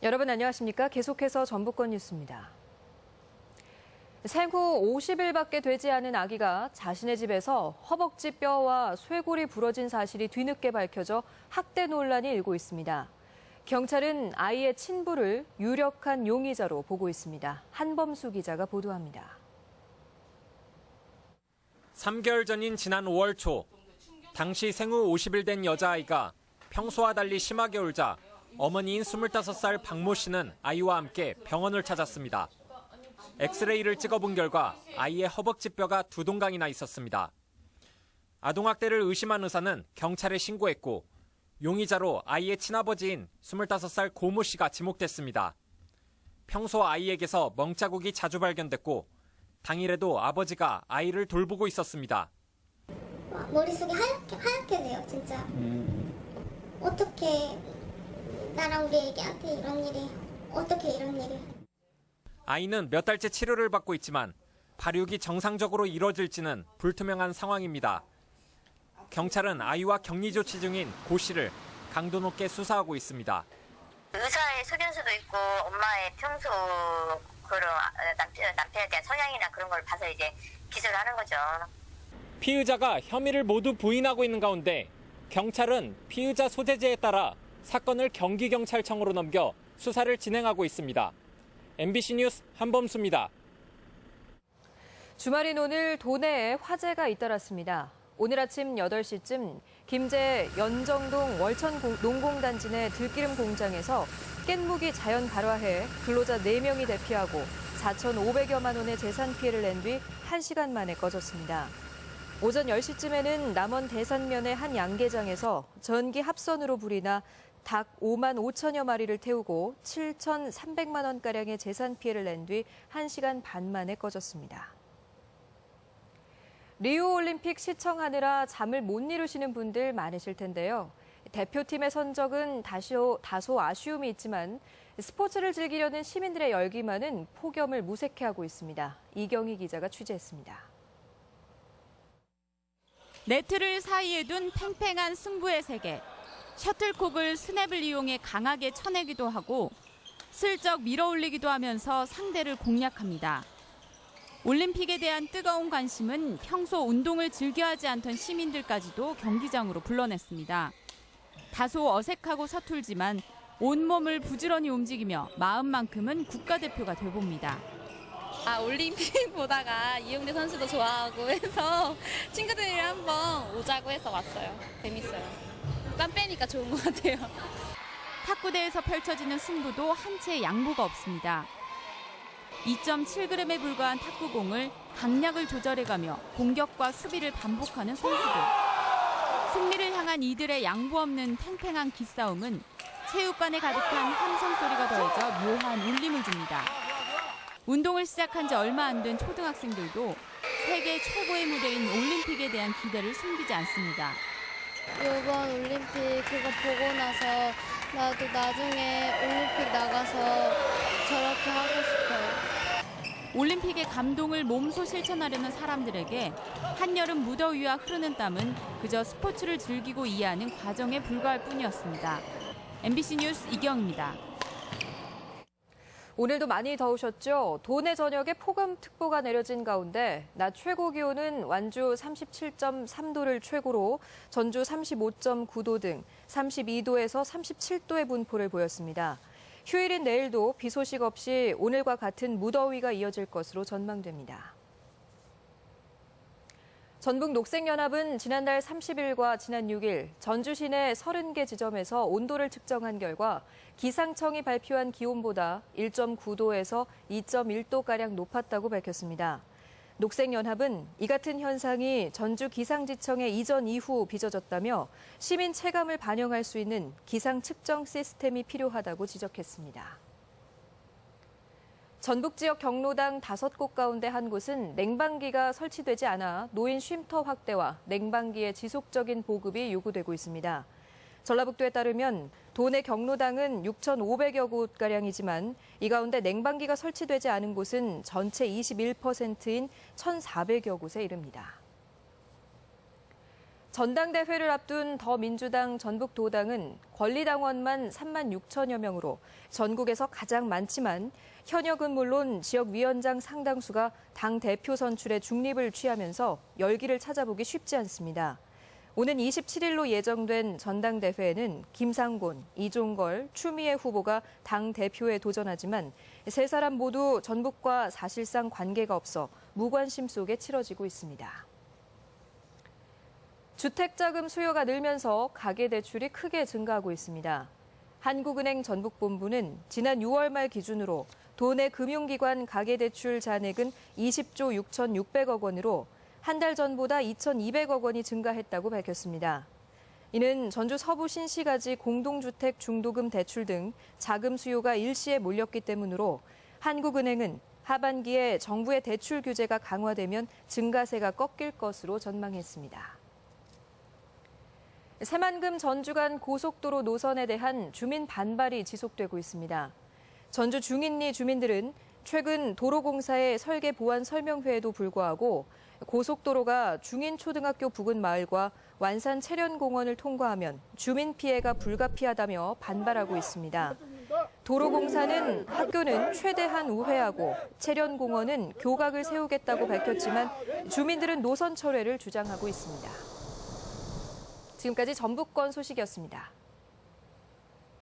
여러분 안녕하십니까? 계속해서 전북권 뉴스입니다. 생후 50일밖에 되지 않은 아기가 자신의 집에서 허벅지 뼈와 쇄골이 부러진 사실이 뒤늦게 밝혀져 학대 논란이 일고 있습니다. 경찰은 아이의 친부를 유력한 용의자로 보고 있습니다. 한범수 기자가 보도합니다. 3개월 전인 지난 5월 초, 당시 생후 50일 된 여자아이가 평소와 달리 심하게 울자 어머니인 25살 박모 씨는 아이와 함께 병원을 찾았습니다. 엑스레이를 찍어본 결과 아이의 허벅지뼈가 2동강이나 있었습니다. 아동학대를 의심한 의사는 경찰에 신고했고 용의자로 아이의 친아버지인 25살 고모 씨가 지목됐습니다. 평소 아이에게서 멍자국이 자주 발견됐고 당일에도 아버지가 아이를 돌보고 있었습니다. 머릿속이 하얗게 돼요, 진짜. 어떻게 나랑 우리 애기한테 이런 일이, 어떻게 이런 일이. 아이는 몇 달째 치료를 받고 있지만 발육이 정상적으로 이뤄질지는 불투명한 상황입니다. 경찰은 아이와 격리 조치 중인 고 씨를 강도 높게 수사하고 있습니다. 의사의 소견서도 있고 엄마의 평소 그런 남편에 대한 성향이나 그런 걸 봐서 이제 기소를 하는 거죠. 피의자가 혐의를 모두 부인하고 있는 가운데 경찰은 피의자 소재지에 따라 사건을 경기경찰청으로 넘겨 수사를 진행하고 있습니다. MBC 뉴스 한범수입니다. 주말인 오늘 도내에 화재가 잇따랐습니다. 오늘 아침 8시쯤 김제 연정동 월천 농공단지 내 들기름 공장에서 깻묵이 자연 발화해 근로자 4명이 대피하고 4,500여만 원의 재산 피해를 낸 뒤 1시간 만에 꺼졌습니다. 오전 10시쯤에는 남원 대산면의 한 양계장에서 전기 합선으로 불이 나 닭 5만 5천여 마리를 태우고 7,300만 원가량의 재산 피해를 낸 뒤 1시간 반 만에 꺼졌습니다. 리우올림픽 시청하느라 잠을 못 이루시는 분들 많으실 텐데요. 대표팀의 선적은 다소 아쉬움이 있지만 스포츠를 즐기려는 시민들의 열기만은 폭염을 무색해 하고 있습니다. 이경희 기자가 취재했습니다. 네트를 사이에 둔 팽팽한 승부의 세계. 셔틀콕을 스냅을 이용해 강하게 쳐내기도 하고 슬쩍 밀어올리기도 하면서 상대를 공략합니다. 올림픽에 대한 뜨거운 관심은 평소 운동을 즐겨하지 않던 시민들까지도 경기장으로 불러냈습니다. 다소 어색하고 서툴지만 온몸을 부지런히 움직이며 마음만큼은 국가대표가 돼봅니다. 올림픽 보다가 이용대 선수도 좋아하고 해서 친구들이랑 한번 오자고 해서 왔어요. 재밌어요. 땀 빼니까 좋은 것 같아요. 탁구대에서 펼쳐지는 승부도 한 채의 양보가 없습니다. 2.7g에 불과한 탁구공을 강약을 조절해가며 공격과 수비를 반복하는 선수들. 승리를 향한 이들의 양보 없는 팽팽한 기싸움은 체육관에 가득한 함성 소리가 더해져 묘한 울림을 줍니다. 운동을 시작한 지 얼마 안 된 초등학생들도 세계 최고의 무대인 올림픽에 대한 기대를 숨기지 않습니다. 이번 올림픽 그거 보고 나서 나도 나중에 올림픽 나가서 저렇게 하고 싶어요. 올림픽의 감동을 몸소 실천하려는 사람들에게 한여름 무더위와 흐르는 땀은 그저 스포츠를 즐기고 이해하는 과정에 불과할 뿐이었습니다. MBC 뉴스 이경입니다. 오늘도 많이 더우셨죠? 도내 전역에 폭염특보가 내려진 가운데 낮 최고 기온은 완주 37.3도를 최고로 전주 35.9도 등 32도에서 37도의 분포를 보였습니다. 휴일인 내일도 비 소식 없이 오늘과 같은 무더위가 이어질 것으로 전망됩니다. 전북녹색연합은 지난달 30일과 지난 6일 전주 시내 30개 지점에서 온도를 측정한 결과 기상청이 발표한 기온보다 1.9도에서 2.1도가량 높았다고 밝혔습니다. 녹색연합은 이 같은 현상이 전주 기상지청의 이전 이후 빚어졌다며 시민 체감을 반영할 수 있는 기상 측정 시스템이 필요하다고 지적했습니다. 전북 지역 경로당 5곳 가운데 한 곳은 냉방기가 설치되지 않아 노인 쉼터 확대와 냉방기의 지속적인 보급이 요구되고 있습니다. 전라북도에 따르면 도내 경로당은 6,500여 곳가량이지만 이 가운데 냉방기가 설치되지 않은 곳은 전체 21%인 1,400여 곳에 이릅니다. 전당대회를 앞둔 더민주당 전북도당은 권리당원만 3만 6천여 명으로 전국에서 가장 많지만 현역은 물론 지역위원장 상당수가 당 대표 선출에 중립을 취하면서 열기를 찾아보기 쉽지 않습니다. 오는 27일로 예정된 전당대회에는 김상곤, 이종걸, 추미애 후보가 당 대표에 도전하지만 세 사람 모두 전북과 사실상 관계가 없어 무관심 속에 치러지고 있습니다. 주택자금 수요가 늘면서 가계대출이 크게 증가하고 있습니다. 한국은행 전북본부는 지난 6월 말 기준으로 도내 금융기관 가계대출 잔액은 20조 6,600억 원으로 한 달 전보다 2,200억 원이 증가했다고 밝혔습니다. 이는 전주 서부 신시가지 공동주택 중도금 대출 등 자금 수요가 일시에 몰렸기 때문으로 한국은행은 하반기에 정부의 대출 규제가 강화되면 증가세가 꺾일 것으로 전망했습니다. 새만금 전주 간 고속도로 노선에 대한 주민 반발이 지속되고 있습니다. 전주 중인리 주민들은 최근 도로공사의 설계 보완 설명회에도 불구하고 고속도로가 중인초등학교 부근 마을과 완산 채련공원을 통과하면 주민 피해가 불가피하다며 반발하고 있습니다. 도로공사는 학교는 최대한 우회하고 채련공원은 교각을 세우겠다고 밝혔지만 주민들은 노선 철회를 주장하고 있습니다. 지금까지 전북권 소식이었습니다.